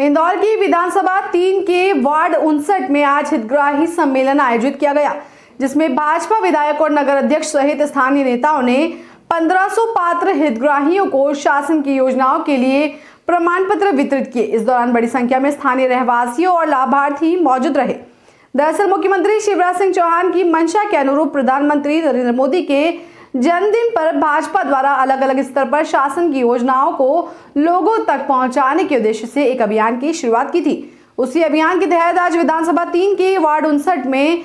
इंदौर की विधानसभा 3 के वार्ड 59 में आज हितग्राही सम्मेलन आयोजित किया गया, जिसमें भाजपा विधायक और नगर अध्यक्ष सहित स्थानीय नेताओं ने 1500 पात्र हितग्राहियों को शासन की योजनाओं के लिए प्रमाण पत्र वितरित किए। इस दौरान बड़ी संख्या में स्थानीय रहवासियों और लाभार्थी मौजूद रहे। दरअसल मुख्यमंत्री शिवराज सिंह चौहान की मंशा के अनुरूप प्रधानमंत्री नरेंद्र मोदी के जन्मदिन पर भाजपा द्वारा अलग अलग स्तर पर शासन की योजनाओं को लोगों तक पहुंचाने के उद्देश्य से एक अभियान की शुरुआत की थी। उसी अभियान के तहत आज विधानसभा 3 के वार्ड 59 में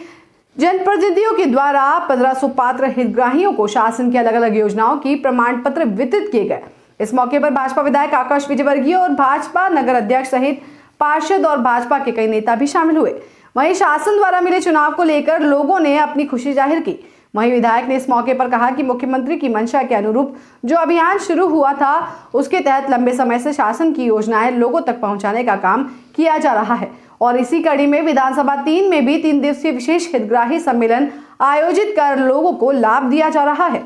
जनप्रतिनिधियों के द्वारा 1500 पात्र हितग्राहियों को शासन की अलग अलग योजनाओं की प्रमाण पत्र वितरित किए गए। इस मौके पर भाजपा विधायक आकाश विजयवर्गीय और भाजपा नगर अध्यक्ष सहित पार्षद और भाजपा के कई नेता भी शामिल हुए। वहीं शासन द्वारा मिले चुनाव को लेकर लोगों ने अपनी खुशी जाहिर की। वहीं विधायक ने इस मौके पर कहा कि मुख्यमंत्री की मंशा के अनुरूप जो अभियान शुरू हुआ था, उसके तहत लंबे समय से शासन की योजनाएं लोगों तक पहुंचाने का काम किया जा रहा है और इसी कड़ी में विधानसभा 3 में भी 3 दिवसीय विशेष हितग्राही सम्मेलन आयोजित कर लोगों को लाभ दिया जा रहा है।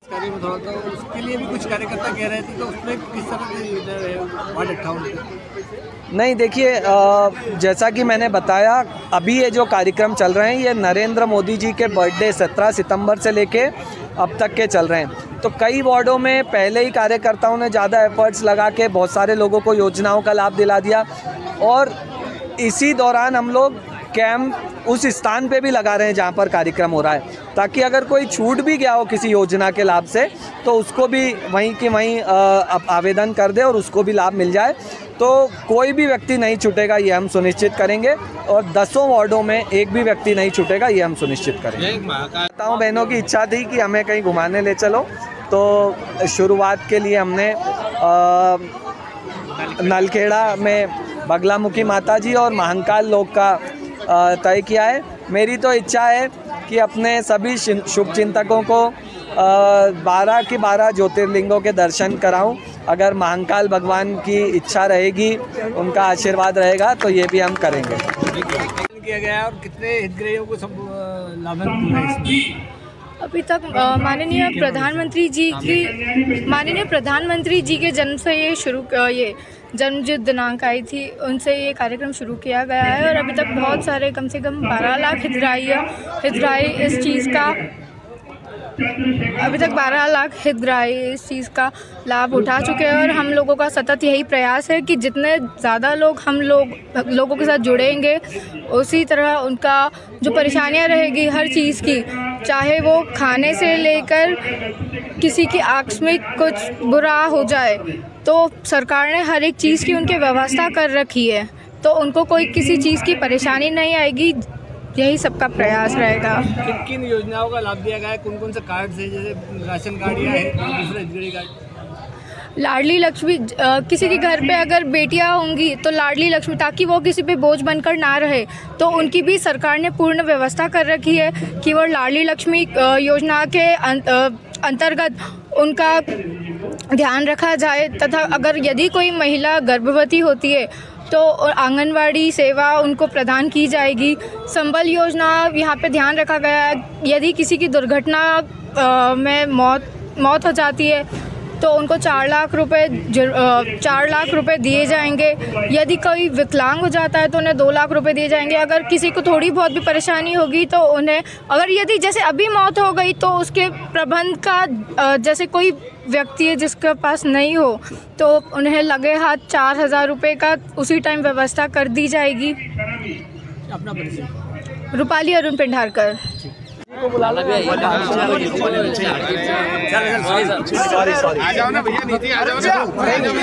उसके लिए भी कुछ कार्यकर्ता कह रहे थे, तो उसमें किस तरह वार्ड 58 नहीं, देखिए जैसा कि मैंने बताया, अभी ये जो कार्यक्रम चल रहे हैं ये नरेंद्र मोदी जी के बर्थडे 17 सितंबर से लेके अब तक के चल रहे हैं। तो कई वार्डों में पहले ही कार्यकर्ताओं ने ज़्यादा एफर्ट्स लगा के बहुत सारे लोगों को योजनाओं का लाभ दिला दिया और इसी दौरान हम लोग कैंप उस स्थान पे भी लगा रहे हैं जहाँ पर कार्यक्रम हो रहा है, ताकि अगर कोई छूट भी गया हो किसी योजना के लाभ से तो उसको भी वहीं के वहीं आवेदन कर दे और उसको भी लाभ मिल जाए। तो कोई भी व्यक्ति नहीं छूटेगा, ये हम सुनिश्चित करेंगे और 10 वार्डों में एक भी व्यक्ति नहीं छूटेगा, ये हम सुनिश्चित करेंगे। माताओं बहनों की इच्छा थी कि हमें कहीं घुमाने ले चलो, तो शुरुआत के लिए हमने नलखेड़ा में बगलामुखी माता जी और महाकाल लोक का तय किया है। मेरी तो इच्छा है कि अपने सभी शुभ चिंतकों को 12 के 12 ज्योतिर्लिंगों के दर्शन कराऊं। अगर महाकाल भगवान की इच्छा रहेगी, उनका आशीर्वाद रहेगा, तो ये भी हम करेंगे। किया गया और कितने हितग्राहियों को सब लाभान्वित हुए इसमें? अभी तक माननीय प्रधानमंत्री जी के जन्म से ये जन्म जो दिनांक आई थी, उनसे ये कार्यक्रम शुरू किया गया है और अभी तक बहुत सारे कम से कम 12 लाख हितग्राही इस चीज़ का अभी तक 12 लाख हितग्राही इस चीज़ का लाभ उठा चुके हैं। और हम लोगों का सतत यही प्रयास है कि जितने ज़्यादा लोग लोगों के साथ जुड़ेंगे, उसी तरह उनका जो परेशानियां रहेगी हर चीज़ की, चाहे वो खाने से लेकर किसी की आकस्मिक कुछ बुरा हो जाए, तो सरकार ने हर एक चीज़ की उनकी व्यवस्था कर रखी है, तो उनको कोई किसी चीज़ की परेशानी नहीं आएगी। यही सबका प्रयास रहेगा। किन किन योजनाओं का लाभ दिया गया है? कौन कौन से कार्ड से, जैसे राशन कार्ड या दूसरे हितग्राही कार्ड? लाडली लक्ष्मी, किसी के घर पे अगर बेटियां होंगी तो लाडली लक्ष्मी, ताकि वो किसी पे बोझ बनकर ना रहे, तो उनकी भी सरकार ने पूर्ण व्यवस्था कर रखी है कि वो लाडली लक्ष्मी योजना के अंतर्गत उनका ध्यान रखा जाए। तथा अगर यदि कोई महिला गर्भवती होती है तो आंगनवाड़ी सेवा उनको प्रदान की जाएगी। संबल योजना यहाँ पे ध्यान रखा गया है, यदि किसी की दुर्घटना में मौत हो जाती है तो उनको 4 लाख रुपए दिए जाएंगे। यदि कोई विकलांग हो जाता है तो उन्हें 2 लाख रुपए दिए जाएंगे। अगर किसी को थोड़ी बहुत भी परेशानी होगी तो उन्हें, अगर यदि जैसे अभी मौत हो गई तो उसके प्रबंध का, जैसे कोई व्यक्ति है जिसके पास नहीं हो तो उन्हें लगे हाथ 4000 रुपये का उसी टाइम व्यवस्था कर दी जाएगी। अपना परिचय? रूपाली अरुण पेंढारकर।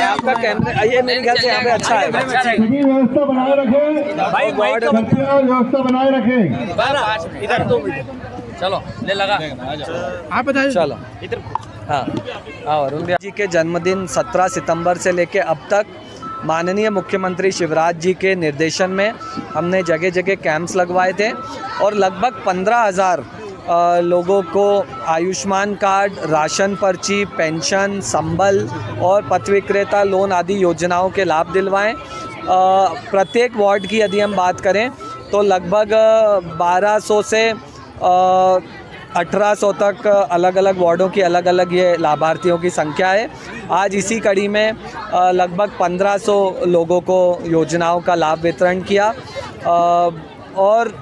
आपका कैमरा ये मेरे ख्याल से यहाँ पे अच्छा है। व्यवस्था बनाए रखें भाई, व्यवस्था बनाए रखें। इधर 2 मिनट चलो ले लगा आप बताइए। चलो इधर। हाँ, अरुण जी के जन्मदिन 17 सितंबर से लेके अब तक माननीय मुख्यमंत्री शिवराज जी के निर्देशन में हमने जगह जगह कैंप्स लगवाए थे और लगभग 15,000 लोगों को आयुष्मान कार्ड, राशन पर्ची, पेंशन, संबल और पथ विक्रेता लोन आदि योजनाओं के लाभ दिलवाएं। प्रत्येक वार्ड की यदि हम बात करें तो लगभग 1200 से 1800 तक अलग अलग वार्डों की अलग अलग ये लाभार्थियों की संख्या है। आज इसी कड़ी में लगभग 1500 लोगों को योजनाओं का लाभ वितरण किया और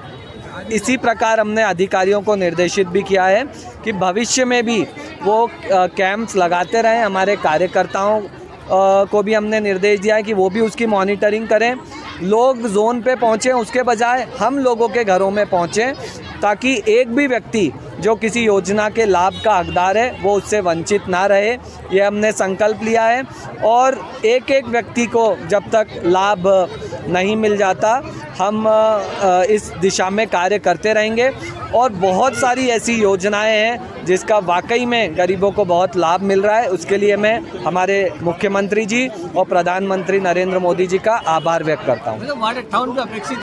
इसी प्रकार हमने अधिकारियों को निर्देशित भी किया है कि भविष्य में भी वो कैंप्स लगाते रहें। हमारे कार्यकर्ताओं को भी हमने निर्देश दिया है कि वो भी उसकी मॉनिटरिंग करें। लोग जोन पे पहुँचें उसके बजाय हम लोगों के घरों में पहुँचें, ताकि एक भी व्यक्ति जो किसी योजना के लाभ का हकदार है वो उससे वंचित ना रहे। ये हमने संकल्प लिया है और एक एक व्यक्ति को जब तक लाभ नहीं मिल जाता हम इस दिशा में कार्य करते रहेंगे। और बहुत सारी ऐसी योजनाएं हैं जिसका वाकई में गरीबों को बहुत लाभ मिल रहा है। उसके लिए मैं हमारे मुख्यमंत्री जी और प्रधानमंत्री नरेंद्र मोदी जी का आभार व्यक्त करता हूँ। मतलब वार्ड 58 पे अपेक्षित